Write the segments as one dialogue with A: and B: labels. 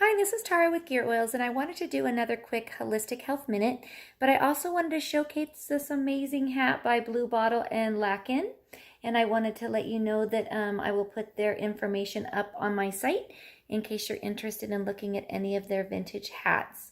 A: Hi, this is Tara with Gear Oils, and I wanted to do another quick holistic health minute, but I also wanted to showcase this amazing hat by Blue Bottle and Lackin. And I wanted to let you know that I will put their information up on my site in case you're interested in looking at any of their vintage hats.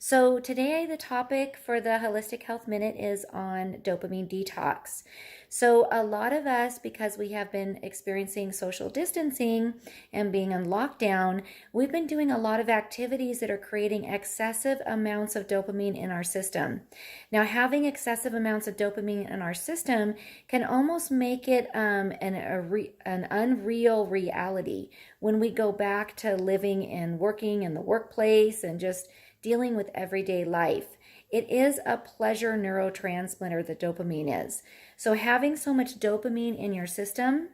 A: So today the topic for the Holistic Health Minute is on dopamine detox. So a lot of us, because we have been experiencing social distancing and being in lockdown, we've been doing a lot of activities that are creating excessive amounts of dopamine in our system. Now, having excessive amounts of dopamine in our system can almost make it an unreal reality when we go back to living and working in the workplace and just dealing with everyday life. It is a pleasure neurotransmitter, the dopamine is. So having so much dopamine in your system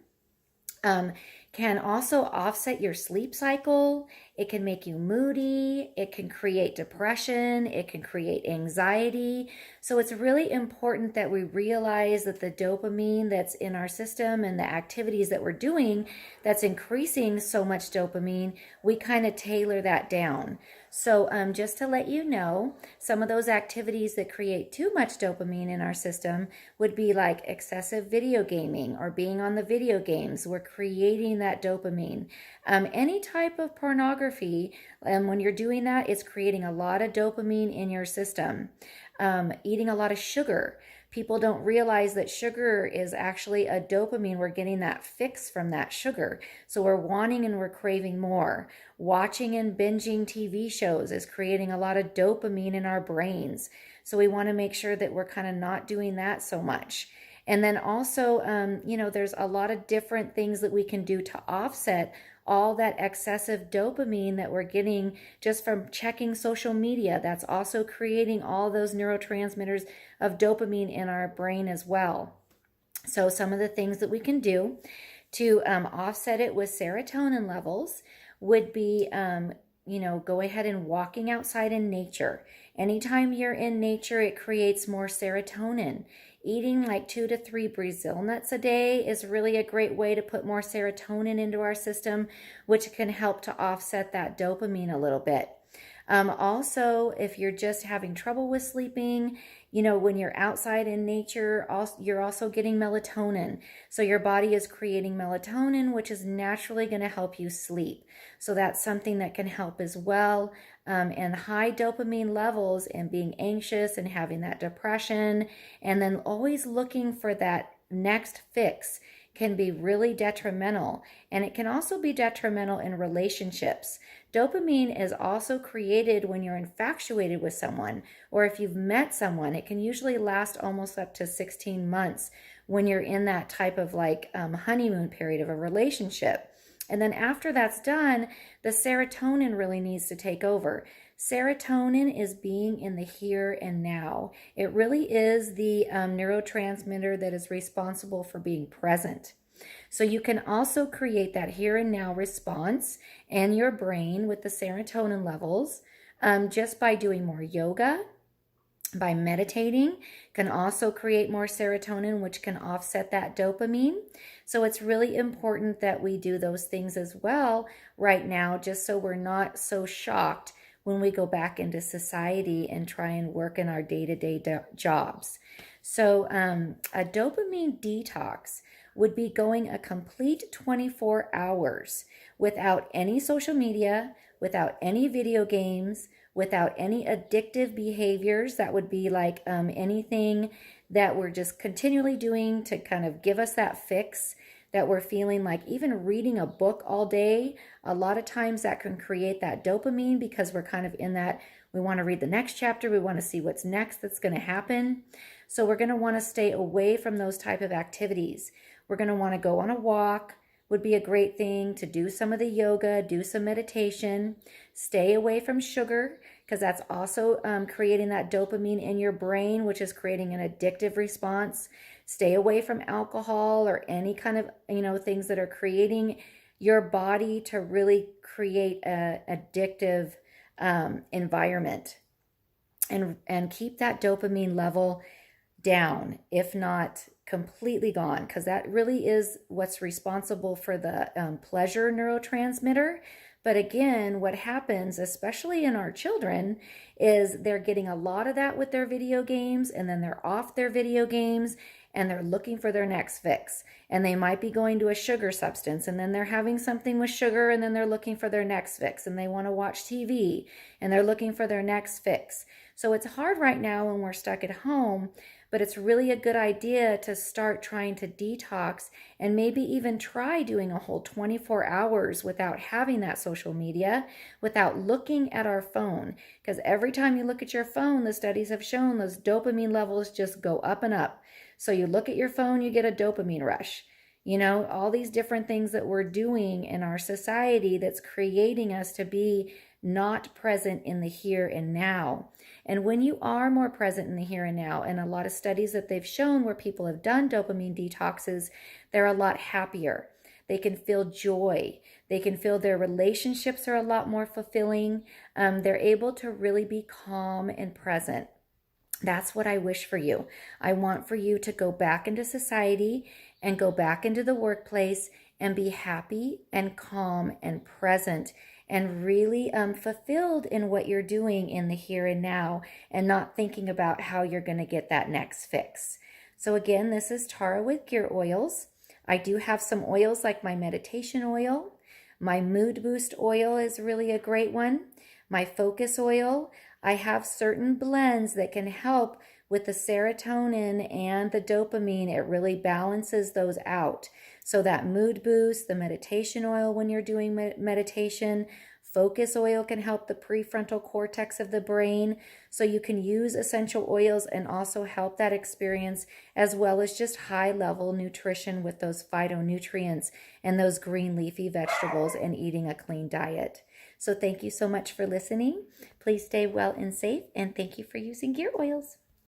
A: can also offset your sleep cycle. It can make you moody. It can create depression. It can create anxiety. So it's really important that we realize that the dopamine that's in our system and the activities that we're doing that's increasing so much dopamine, we kind of tailor that down. So just to let you know, some of those activities that create too much dopamine in our system would be like excessive video gaming or being on the video games. We're creating that dopamine. Any type of pornography, when you're doing that, it's creating a lot of dopamine in your system. Eating a lot of sugar. People don't realize that sugar is actually a dopamine. We're getting that fix from that sugar. So we're wanting and we're craving more. Watching and binging TV shows is creating a lot of dopamine in our brains. So we want to make sure that we're kind of not doing that so much. And then also, there's a lot of different things that we can do to offset all that excessive dopamine that we're getting just from checking social media. That's also creating all those neurotransmitters of dopamine in our brain as well. So some of the things that we can do to offset it with serotonin levels would be, go ahead and walking outside in nature. Anytime you're in nature, it creates more serotonin. Eating like 2 to 3 Brazil nuts a day is really a great way to put more serotonin into our system, which can help to offset that dopamine a little bit. Also, if you're just having trouble with sleeping, when you're outside in nature, you're also getting melatonin. So your body is creating melatonin, which is naturally going to help you sleep. So that's something that can help as well. And high dopamine levels and being anxious and having that depression, and then always looking for that next fix can be really detrimental. And it can also be detrimental in relationships. Dopamine is also created when you're infatuated with someone, or if you've met someone. It can usually last almost up to 16 months when you're in that type of honeymoon period of a relationship. And then after that's done, the serotonin really needs to take over. Serotonin is being in the here and now. It really is the neurotransmitter that is responsible for being present. So you can also create that here and now response in your brain with the serotonin levels just by doing more yoga, by meditating. Can also create more serotonin, which can offset that dopamine. So it's really important that we do those things as well right now, just so we're not so shocked when we go back into society and try and work in our day-to-day jobs. So a dopamine detox would be going a complete 24 hours without any social media, without any video games, without any addictive behaviors. That would be like anything that we're just continually doing to kind of give us that fix that we're feeling like. Even reading a book all day, a lot of times that can create that dopamine because we're kind of in that, we want to read the next chapter, we want to see what's next that's going to happen. So we're going to want to stay away from those type of activities. We're going to want to go on a walk, would be a great thing to do some of the yoga, do some meditation, stay away from sugar because that's also creating that dopamine in your brain, which is creating an addictive response. Stay away from alcohol or any kind of, things that are creating your body to really create a addictive environment, and keep that dopamine level down, if not completely gone, because that really is what's responsible for the pleasure neurotransmitter. But again, what happens, especially in our children, is they're getting a lot of that with their video games, and then they're off their video games and they're looking for their next fix. And they might be going to a sugar substance, and then they're having something with sugar, and then they're looking for their next fix, and they want to watch TV and they're looking for their next fix. So it's hard right now when we're stuck at home, but it's really a good idea to start trying to detox and maybe even try doing a whole 24 hours without having that social media, without looking at our phone. Because every time you look at your phone, the studies have shown those dopamine levels just go up and up. So you look at your phone, you get a dopamine rush. You know, all these different things that we're doing in our society that's creating us to be not present in the here and now. And when you are more present in the here and now, and a lot of studies that they've shown where people have done dopamine detoxes, they're a lot happier. They can feel joy. They can feel their relationships are a lot more fulfilling. They're able to really be calm and present. That's what I wish for you. I want for you to go back into society and go back into the workplace and be happy and calm and present and really fulfilled in what you're doing in the here and now, and not thinking about how you're going to get that next fix. So again, this is Tara with Gear Oils. I do have some oils like my meditation oil. My mood boost oil is really a great one. My focus oil. I have certain blends that can help with the serotonin and the dopamine. It really balances those out. So that mood boost, the meditation oil when you're doing meditation, focus oil can help the prefrontal cortex of the brain. So you can use essential oils and also help that experience, as well as just high level nutrition with those phytonutrients and those green leafy vegetables and eating a clean diet. So thank you so much for listening. Please stay well and safe, and thank you for using Gear Oils.